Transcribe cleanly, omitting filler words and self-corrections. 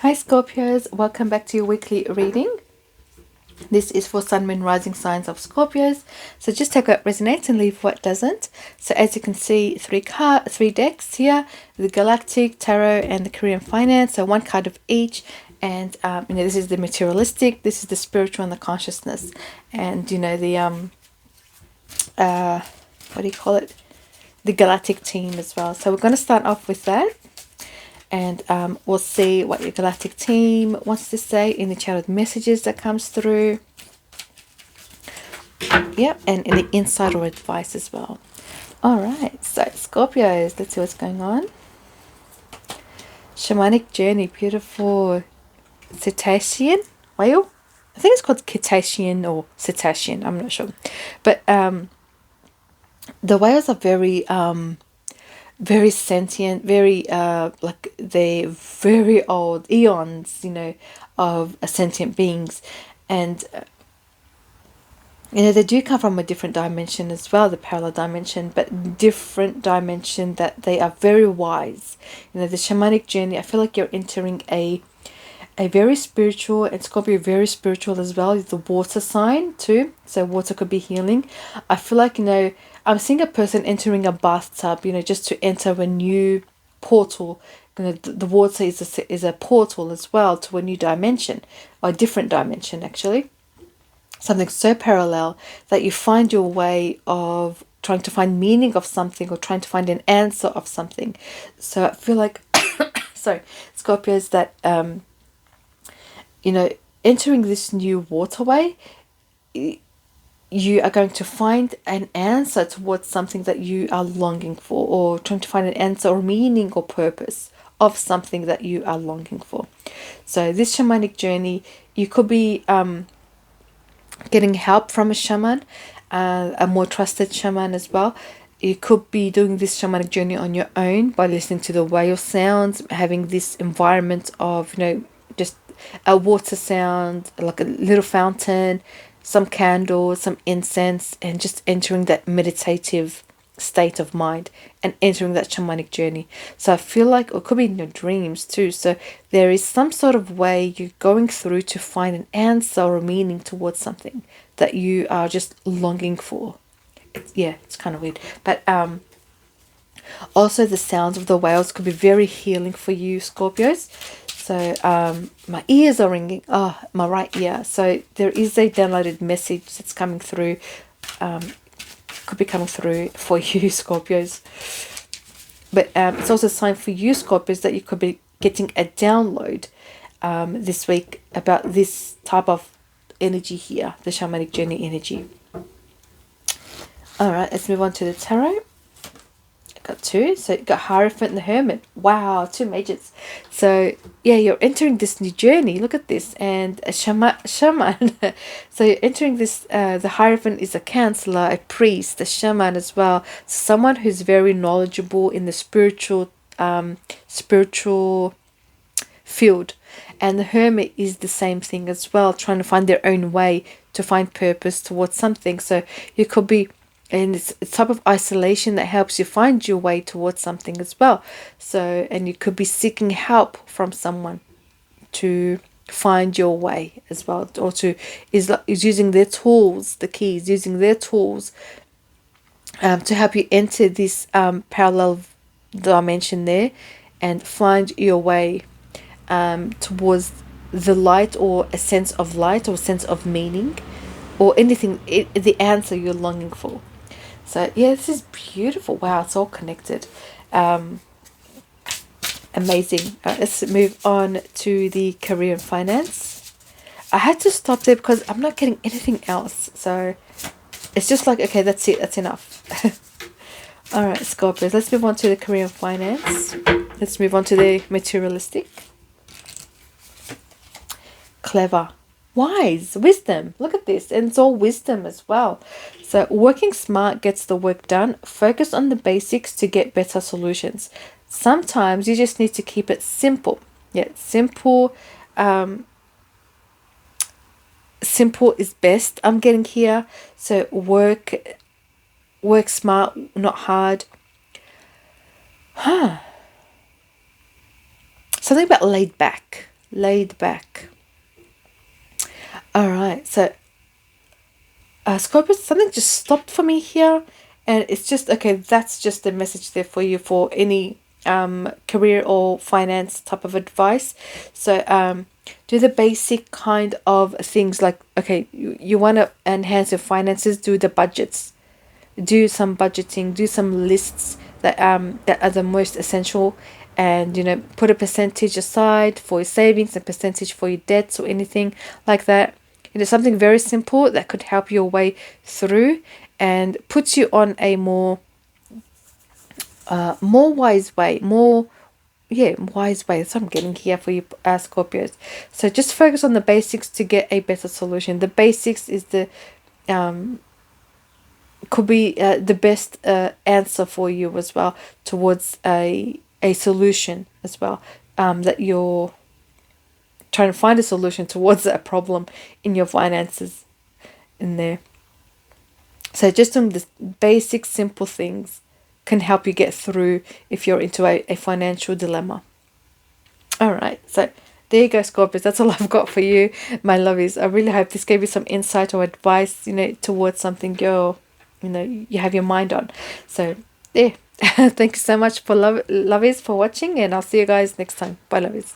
Hi Scorpios, welcome back to your weekly reading. This is for Sun, Moon, Rising signs of Scorpios. So just take what resonates and leave what doesn't. So as you can see, three decks here: the Galactic Tarot and the Korean Finance. So one card of each. And this is the materialistic, this is the spiritual and the consciousness, and the what do you call it? The Galactic team as well. So we're going to start off with that. And we'll see what your galactic team wants to say in the chat with messages that comes through. Yep, and in the insight or advice as well. All right, so Scorpios, let's see what's going on. Shamanic journey, beautiful cetacean whale. I think it's called cetacean or cetacean. I'm not sure, but the whales are very sentient, very like they're very old eons, of sentient beings, and they do come from a different dimension as well, the parallel dimension, but different dimension that they are very wise. The shamanic journey, I feel like you're entering a very spiritual, and Scorpio very spiritual as well. The water sign too, so water could be healing. I feel like I'm seeing a person entering a bathtub, just to enter a new portal. The water is a portal as well to a new dimension, or a different dimension actually. Something so parallel that you find your way of trying to find meaning of something, or trying to find an answer of something. So I feel like, sorry, Scorpios, that entering this new waterway, you are going to find an answer towards something that you are longing for, or trying to find an answer or meaning or purpose of something that you are longing for. So this shamanic journey, you could be getting help from a shaman, a more trusted shaman as well. You could be doing this shamanic journey on your own by listening to the whale sounds, having this environment of, just a water sound, like a little fountain, some candles, some incense, and just entering that meditative state of mind and entering that shamanic journey. So I feel like it could be in your dreams too. So there is some sort of way you're going through to find an answer or a meaning towards something that you are just longing for. It's kind of weird, but also the sounds of the whales could be very healing for you, Scorpios. So my ears are ringing. Oh, my right ear. So there is a downloaded message that's coming through. Could be coming through for you, Scorpios. But it's also a sign for you, Scorpios, that you could be getting a download this week about this type of energy here, the shamanic journey energy. All right, let's move on to the tarot. Got two. So you got Hierophant and the Hermit. Wow, two majors. So yeah, you're entering this new journey. Look at this. And a shaman. So you're entering this, the Hierophant is a counselor, a priest, a shaman as well. Someone who's very knowledgeable in the spiritual field. And the Hermit is the same thing as well, trying to find their own way to find purpose towards something. So you could be and it's a type of isolation that helps you find your way towards something as well. So, and you could be seeking help from someone to find your way as well, or is using their tools, the keys, using their tools to help you enter this parallel dimension there and find your way towards the light, or a sense of light, or sense of meaning, or anything, the answer you're longing for. So yeah, this is beautiful. Wow, it's all connected. Amazing. Let's move on to the career and finance. I had to stop there because I'm not getting anything else. So it's just like, okay, that's it. That's enough. All right, Scorpios. Let's move on to the career and finance. Let's move on to the materialistic. Clever. Wise, wisdom. Look at this, and it's all wisdom as well. So working smart gets the work done. Focus on the basics to get better solutions. Sometimes you just need to keep it simple. Yeah, simple. Simple is best. I'm getting here. So work smart, not hard. Something about laid back. laid back. All right, so Scorpio, something just stopped for me here, and it's just okay. That's just the message there for you for any career or finance type of advice. So do the basic kind of things like, okay, you want to enhance your finances, do the budgets, do some budgeting, do some lists that are the most essential, and put a percentage aside for your savings, a percentage for your debts or anything like that. Something very simple that could help your way through and puts you on a more wise way, wise way. That's what I'm getting here for you, Scorpios. So just focus on the basics to get a better solution. The basics is the could be the best answer for you as well towards a solution as well, that you're trying to find a solution towards a problem in your finances in there. So just doing the basic simple things can help you get through if you're into a financial dilemma. All right, so there you go, Scorpios. That's all I've got for you, my lovies. I really hope this gave you some insight or advice, towards something you have your mind on. So yeah, thank you so much for lovies for watching, and I'll see you guys next time. Bye, lovies.